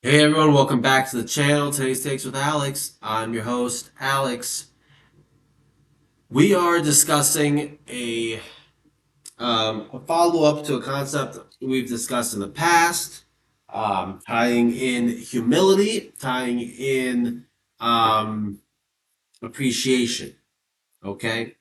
Hey everyone, welcome back to the channel. Today's Takes with Alex. I'm your host, Alex. We are discussing a follow up to a concept we've discussed in the past, tying in humility, tying in um, appreciation. Okay?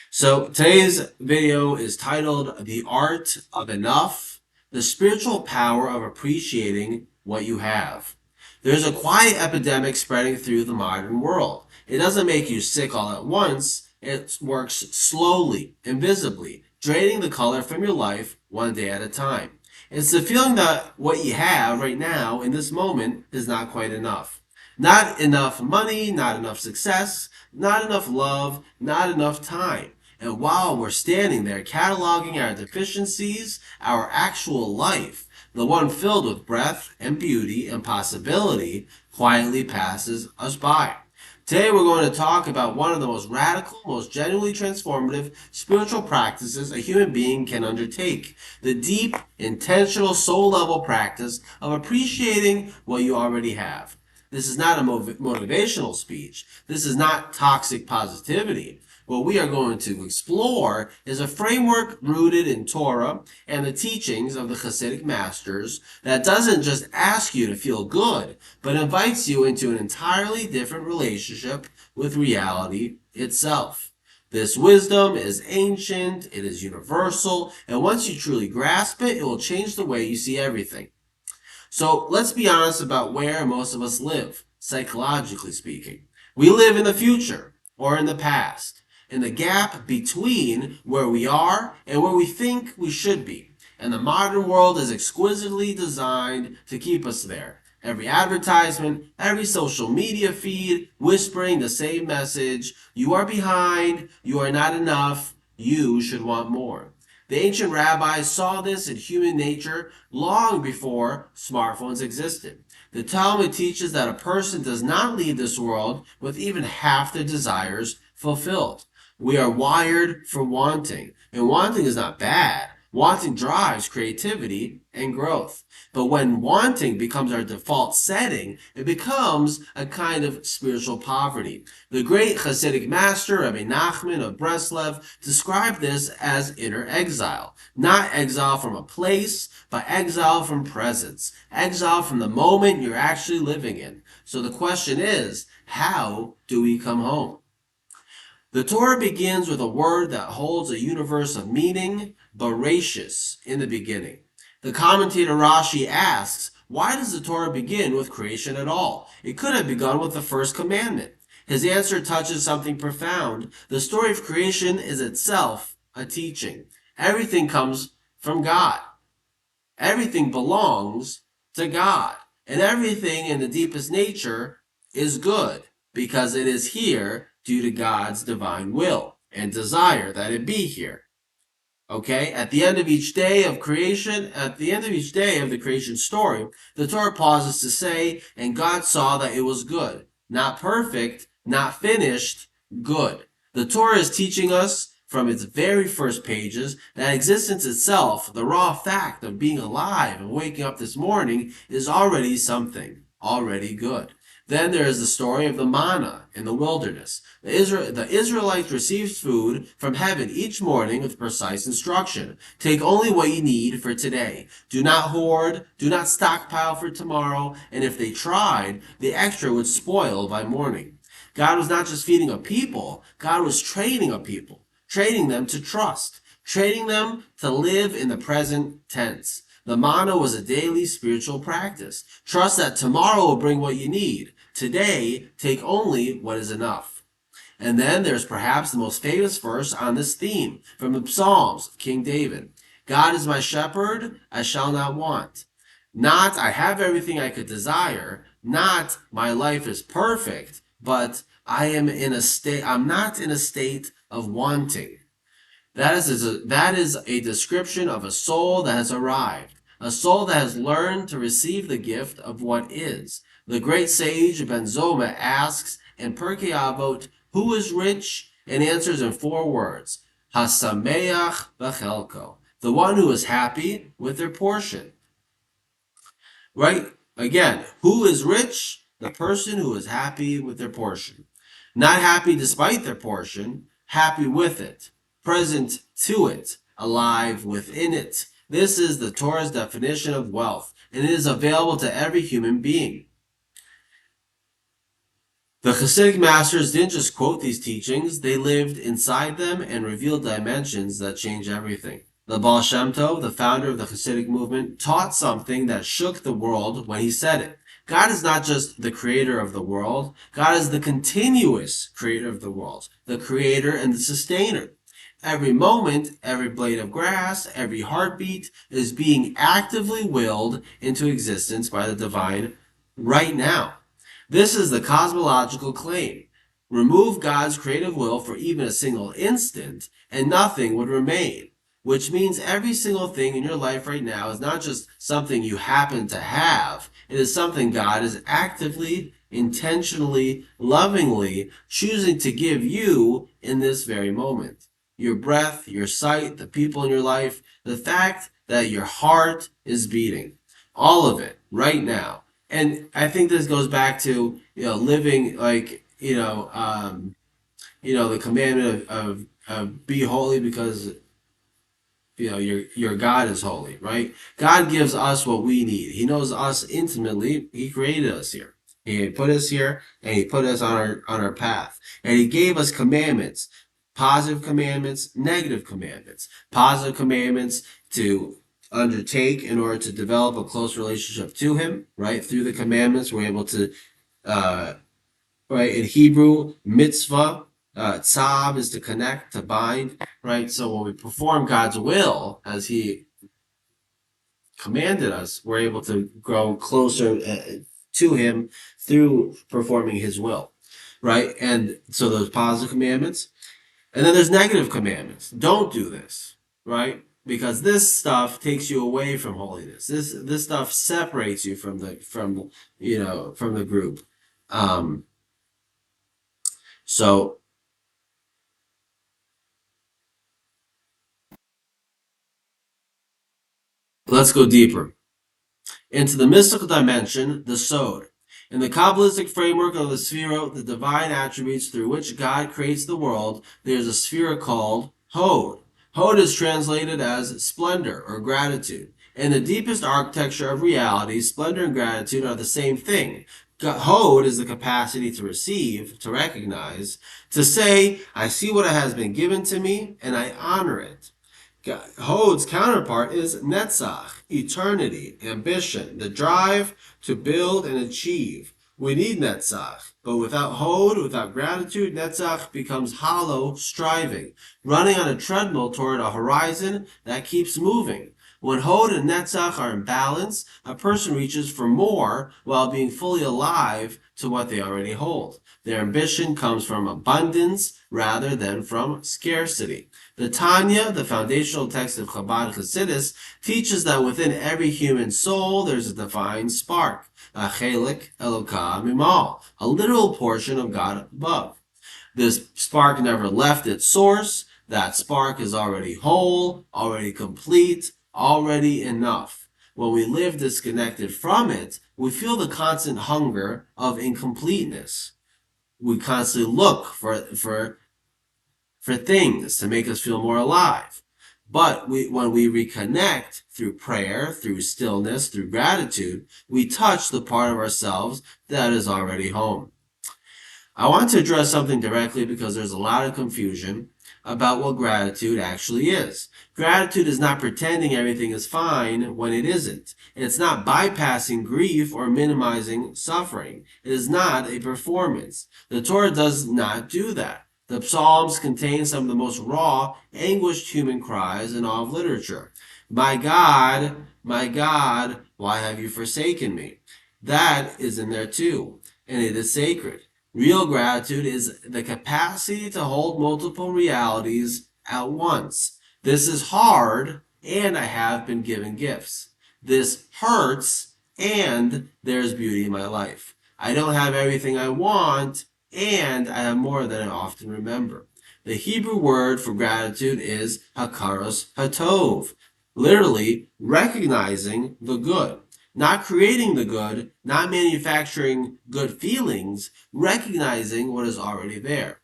So today's video is titled The Art of Enough, the Spiritual Power of Appreciating What You Have. There's a quiet epidemic spreading through the modern world. It doesn't make you sick all at once. It works slowly, invisibly, draining the color from your life one day at a time. It's the feeling that what you have right now in this moment is not quite enough. Not enough money, not enough success, not enough love, not enough time. And while we're standing there cataloging our deficiencies, our actual life, the one filled with breath and beauty and possibility, quietly passes us by. Today we're going to talk about one of the most radical, most genuinely transformative spiritual practices a human being can undertake. The deep, intentional, soul-level practice of appreciating what you already have. This is not a motivational speech. This is not toxic positivity. What we are going to explore is a framework rooted in Torah and the teachings of the Hasidic masters that doesn't just ask you to feel good, but invites you into an entirely different relationship with reality itself. This wisdom is ancient, it is universal, and once you truly grasp it, it will change the way you see everything. So let's be honest about where most of us live, psychologically speaking. We live in the future or in the past, in the gap between where we are and where we think we should be. And the modern world is exquisitely designed to keep us there. Every advertisement, every social media feed whispering the same message: you are behind, you are not enough, you should want more. The ancient rabbis saw this in human nature long before smartphones existed. The Talmud teaches that a person does not leave this world with even half their desires fulfilled. We are wired for wanting, and wanting is not bad. Wanting drives creativity and growth. But when wanting becomes our default setting, it becomes a kind of spiritual poverty. The great Hasidic master, Rabbi Nachman of Breslev, described this as inner exile. Not exile from a place, but exile from presence. Exile from the moment you're actually living in. So the question is, how do we come home? The Torah begins with a word that holds a universe of meaning, Bereshis, in the beginning. The commentator Rashi asks, why does the Torah begin with creation at all? It could have begun with the first commandment. His answer touches something profound. The story of creation is itself a teaching. Everything comes from God. Everything belongs to God. And everything in the deepest nature is good because it is here due to God's divine will and desire that it be here. Okay, at the end of each day of creation, at the end of each day of the creation story, the Torah pauses to say, and God saw that it was good. Not perfect, not finished, good. The Torah is teaching us from its very first pages that existence itself, the raw fact of being alive and waking up this morning, is already something, already good. Then there is the story of the manna in the wilderness. The Israelites received food from heaven each morning with precise instruction. Take only what you need for today. Do not hoard, do not stockpile for tomorrow, and if they tried, the extra would spoil by morning. God was not just feeding a people, God was training a people, training them to trust, training them to live in the present tense. The manna was a daily spiritual practice. Trust that tomorrow will bring what you need. Today, take only what is enough. And then there's perhaps the most famous verse on this theme from the Psalms of King David. God is my shepherd, I shall not want. Not I have everything I could desire, not my life is perfect, but I'm not in a state of wanting. That is a description of a soul that has arrived, a soul that has learned to receive the gift of what is. The great sage Ben Zoma asks in Pirkei Avot, who is rich? And answers in four words, Hasameach B'chelko, the one who is happy with their portion. Right? Again, who is rich? The person who is happy with their portion. Not happy despite their portion, happy with it, present to it, alive within it. This is the Torah's definition of wealth, and it is available to every human being. The Hasidic masters didn't just quote these teachings, they lived inside them and revealed dimensions that change everything. The Baal Shem Tov, the founder of the Hasidic movement, taught something that shook the world when he said it. God is not just the creator of the world, God is the continuous creator of the world, the creator and the sustainer. Every moment, every blade of grass, every heartbeat is being actively willed into existence by the divine right now. This is the cosmological claim. Remove God's creative will for even a single instant, and nothing would remain. Which means every single thing in your life right now is not just something you happen to have, it is something God is actively, intentionally, lovingly choosing to give you in this very moment. Your breath, your sight, the people in your life, the fact that your heart is beating. All of it right now. And I think this goes back to living like the commandment of be holy because your God is holy, right? God gives us what we need. He knows us intimately. He created us here. He put us here and he put us on our path. And he gave us commandments, positive commandments, negative commandments. Positive commandments to undertake in order to develop a close relationship to him, right? Through the commandments, we're able to uh, right? In Hebrew, mitzvah, tzav is to connect, to bind, right? So when we perform God's will as He commanded us, we're able to grow closer to Him through performing His will, right? And so those positive commandments, and then there's negative commandments. Don't do this, right? Because this stuff takes you away from holiness. This stuff separates you from the group. Um, so let's go deeper into the mystical dimension, the Sod. In the Kabbalistic framework of the Sphira, the divine attributes through which God creates the world, there is a Sphira called Hod. Hod is translated as splendor or gratitude. In the deepest architecture of reality, splendor and gratitude are the same thing. Hod is the capacity to receive, to recognize, to say, I see what has been given to me, and I honor it. Hod's counterpart is Netzach, eternity, ambition, the drive to build and achieve. We need Netzach, but without Hod, without gratitude, Netzach becomes hollow striving, running on a treadmill toward a horizon that keeps moving. When Hod and Netzach are in balance, a person reaches for more while being fully alive to what they already hold. Their ambition comes from abundance rather than from scarcity. The Tanya, the foundational text of Chabad Hasidus, teaches that within every human soul there's a divine spark, a chelik Elokah mimal, a literal portion of God above. This spark never left its source. That spark is already whole, already complete, already enough. When we live disconnected from it, we feel the constant hunger of incompleteness. We constantly look for things to make us feel more alive. But when we reconnect through prayer, through stillness, through gratitude, we touch the part of ourselves that is already home. I want to address something directly because there's a lot of confusion about what gratitude actually is. Gratitude is not pretending everything is fine when it isn't. It's not bypassing grief or minimizing suffering. It is not a performance. The Torah does not do that. The Psalms contain some of the most raw, anguished human cries in all of literature. My God, why have you forsaken me? That is in there too, and it is sacred. Real gratitude is the capacity to hold multiple realities at once. This is hard, and I have been given gifts. This hurts, and there's beauty in my life. I don't have everything I want, and I have more than I often remember. The Hebrew word for gratitude is hakaros hatov, literally recognizing the good. Not creating the good, not manufacturing good feelings, recognizing what is already there.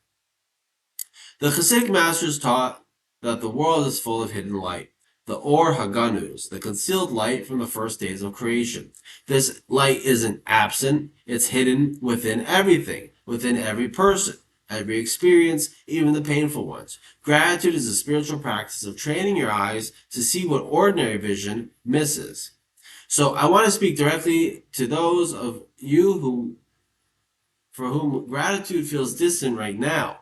The Hasidic masters taught that the world is full of hidden light, the Or Haganuz, the concealed light from the first days of creation. This light isn't absent, it's hidden within everything, within every person, every experience, even the painful ones. Gratitude is a spiritual practice of training your eyes to see what ordinary vision misses. So I want to speak directly to those of you who for whom gratitude feels distant right now,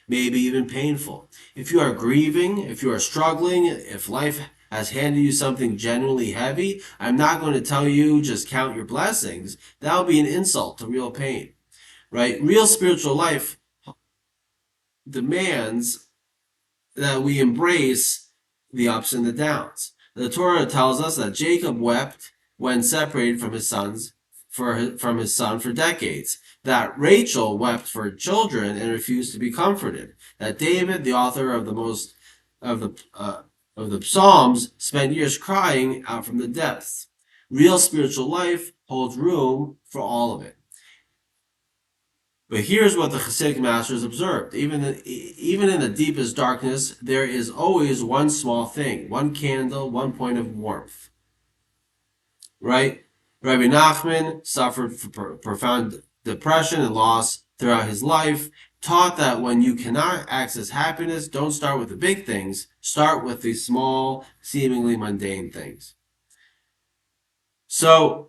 maybe even painful. If you are grieving, if you are struggling, if life has handed you something genuinely heavy, I'm not going to tell you just count your blessings. That would be an insult to real pain, right? Real spiritual life demands that we embrace the ups and the downs. The Torah tells us that Jacob wept when separated from his from his son for decades. That Rachel wept for children and refused to be comforted. That David, the author of the most of the of the Psalms, spent years crying out from the depths. Real spiritual life holds room for all of it. But here's what the Hasidic masters observed. Even in the deepest darkness, there is always one small thing, one candle, one point of warmth. Right? Rabbi Nachman suffered from profound depression and loss throughout his life, taught that when you cannot access happiness, don't start with the big things, start with the small, seemingly mundane things. So,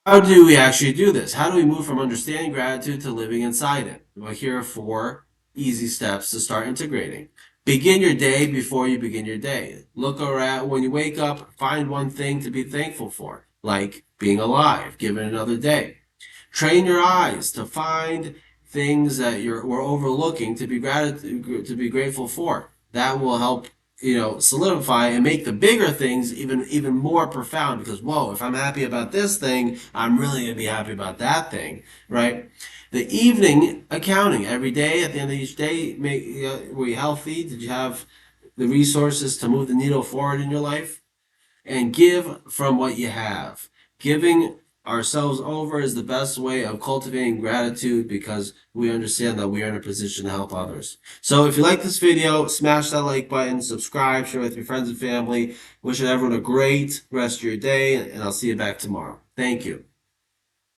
how do we actually do this? How do we move from understanding gratitude to living inside it? Well, here are four easy steps to start integrating. Begin your day before you begin your day. Look around when you wake up, find one thing to be thankful for, like being alive, given another day. Train your eyes to find things that we're overlooking to be grateful for. That will help solidify and make the bigger things even more profound because whoa, if I'm happy about this thing, I'm really going to be happy about that thing, right? The evening accounting every day at the end of each day, were you healthy? Did you have the resources to move the needle forward in your life? And give from what you have. Giving ourselves over is the best way of cultivating gratitude because we understand that we are in a position to help others. So if you like this video, smash that like button, subscribe, share with your friends and family. Wishing everyone a great rest of your day, and I'll see you back tomorrow. Thank you.